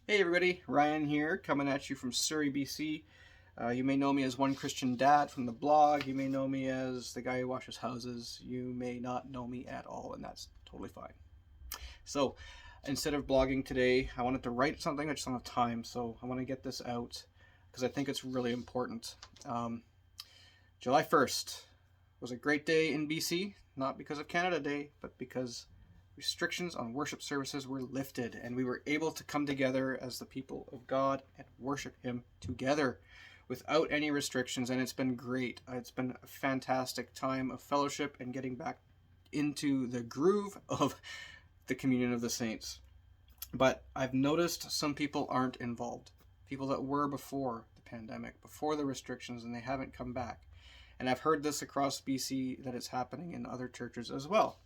Hey everybody, Ryan here, coming at you from Surrey, BC. You may know me as One Christian Dad from the blog. You may know me as the guy who washes houses. You may not know me at all, and that's totally fine. So, instead of blogging today, I wanted to write something. I just don't have time, so I want to get this out because I think it's really important. July 1st was a great day in BC, not because of Canada Day, but because restrictions on worship services were lifted and we were able to come together as the people of God and worship Him together without any restrictions. And it's been great. It's been a fantastic time of fellowship and getting back into the groove of the communion of the saints. But I've noticed some people aren't involved. People that were before the pandemic, before the restrictions, and they haven't come back. And I've heard this across BC that it's happening in other churches as well.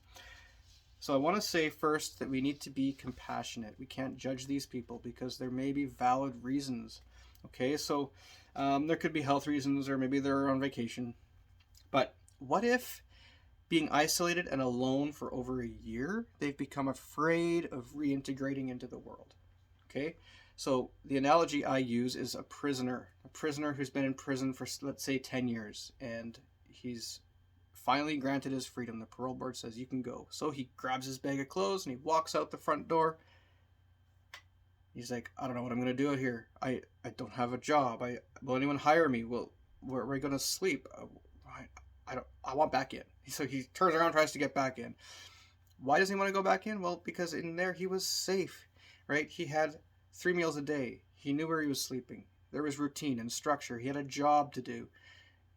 So I want to say first that we need to be compassionate. We can't judge these people because there may be valid reasons. Okay, so there could be health reasons, or maybe they're on vacation. But what if being isolated and alone for over a year, they've become afraid of reintegrating into the world? Okay, so the analogy I use is a prisoner who's been in prison for, let's say, 10 years, and he's finally granted his freedom. The parole board says you can go. So he grabs his bag of clothes and he walks out the front door. He's like, I don't know what I'm going to do out here. I don't have a job. Will anyone hire me? Where am I going to sleep? I want back in. So he turns around, tries to get back in. Why does he want to go back in? Well, because in there he was safe, right? He had 3 meals a day. He knew where he was sleeping. There was routine and structure. He had a job to do.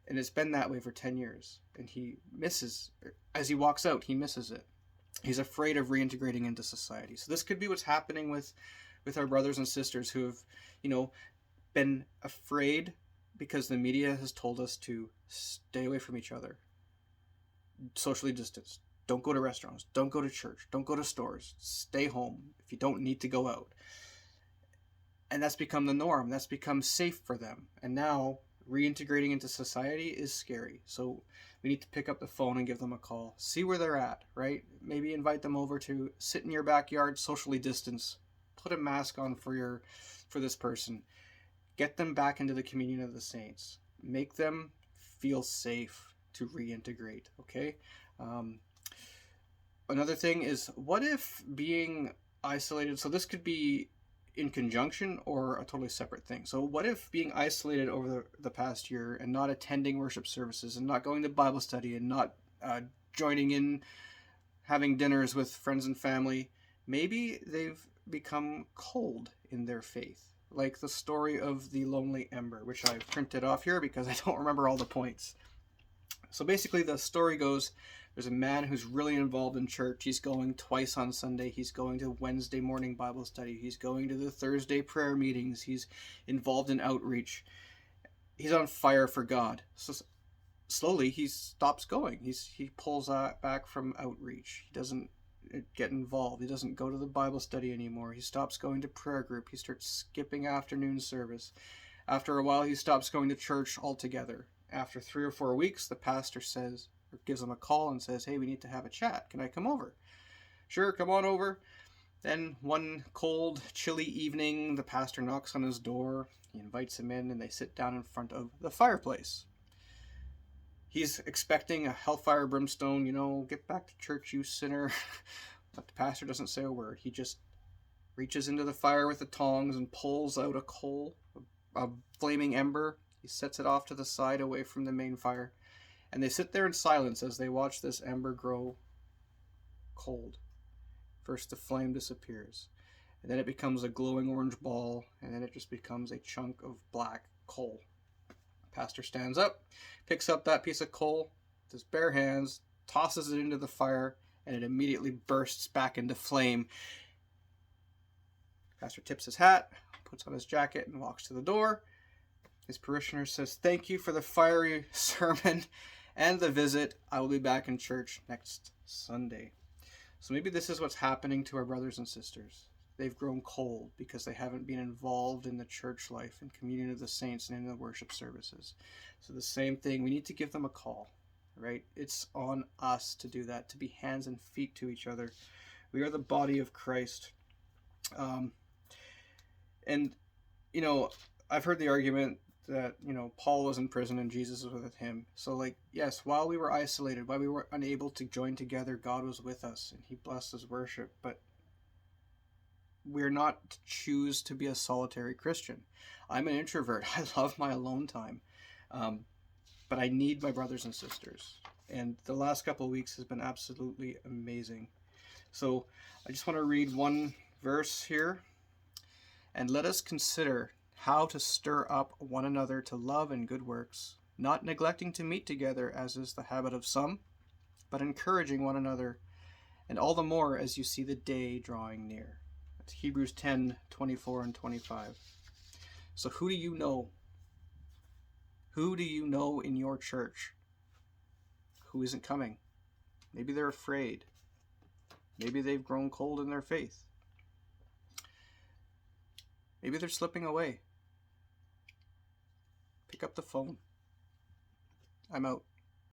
And it's been that way for 10 years. And he misses, as he walks out, he misses it. He's afraid of reintegrating into society. So this could be what's happening with our brothers and sisters who have, been afraid because the media has told us to stay away from each other, socially distance. Don't go to restaurants. Don't go to church. Don't go to stores. Stay home if you don't need to go out. And that's become the norm. That's become safe for them. And now reintegrating into society is scary. So we need to pick up the phone and give them a call. See where they're at, right? Maybe invite them over to sit in your backyard, socially distance. Put a mask on for this person. Get them back into the communion of the saints. Make them feel safe to reintegrate, okay? Another thing is, what if being isolated, so this could be in conjunction or a totally separate thing. So what if being isolated over the past year and not attending worship services and not going to Bible study and not joining in having dinners with friends and family, maybe they've become cold in their faith, like the story of the Lonely Ember, which I've printed off here because I don't remember all the points. So basically the story goes, there's a man who's really involved in church. He's going twice on Sunday. He's going to Wednesday morning Bible study. He's going to the Thursday prayer meetings. He's involved in outreach. He's on fire for God. So slowly he stops going. He pulls back from outreach. He doesn't get involved. He doesn't go to the Bible study anymore. He stops going to prayer group. He starts skipping afternoon service. After a while, he stops going to church altogether. After 3 or 4 weeks, the pastor gives him a call and says, hey, we need to have a chat. Can I come over? Sure, come on over. Then one cold, chilly evening, the pastor knocks on his door. He invites him in and they sit down in front of the fireplace. He's expecting a hellfire brimstone, get back to church, you sinner. But the pastor doesn't say a word. He just reaches into the fire with the tongs and pulls out a coal, a flaming ember. He sets it off to the side away from the main fire. And they sit there in silence as they watch this ember grow cold. First the flame disappears, and then it becomes a glowing orange ball, and then it just becomes a chunk of black coal. Pastor stands up, picks up that piece of coal with his bare hands, tosses it into the fire, and it immediately bursts back into flame. Pastor tips his hat, puts on his jacket, and walks to the door. His parishioner says, thank you for the fiery sermon and the visit. I will be back in church next Sunday. So maybe this is what's happening to our brothers and sisters. They've grown cold because they haven't been involved in the church life and communion of the saints and in the worship services. So the same thing, we need to give them a call, right? It's on us to do that, to be hands and feet to each other. We are the body of Christ. And, you know, I've heard the argument that, Paul was in prison and Jesus was with him. So, like, yes, while we were isolated, while we were unable to join together, God was with us and he blessed his worship. But we're not to choose to be a solitary Christian. I'm an introvert. I love my alone time. Um, but I need my brothers and sisters. And the last couple of weeks has been absolutely amazing. So I just want to read one verse here. And let us consider how to stir up one another to love and good works, not neglecting to meet together as is the habit of some, but encouraging one another, and all the more as you see the day drawing near. That's Hebrews 10:24 and 25. So who do you know? Who do you know in your church who isn't coming? Maybe they're afraid. Maybe they've grown cold in their faith. Maybe they're slipping away. Pick up the phone. I'm out.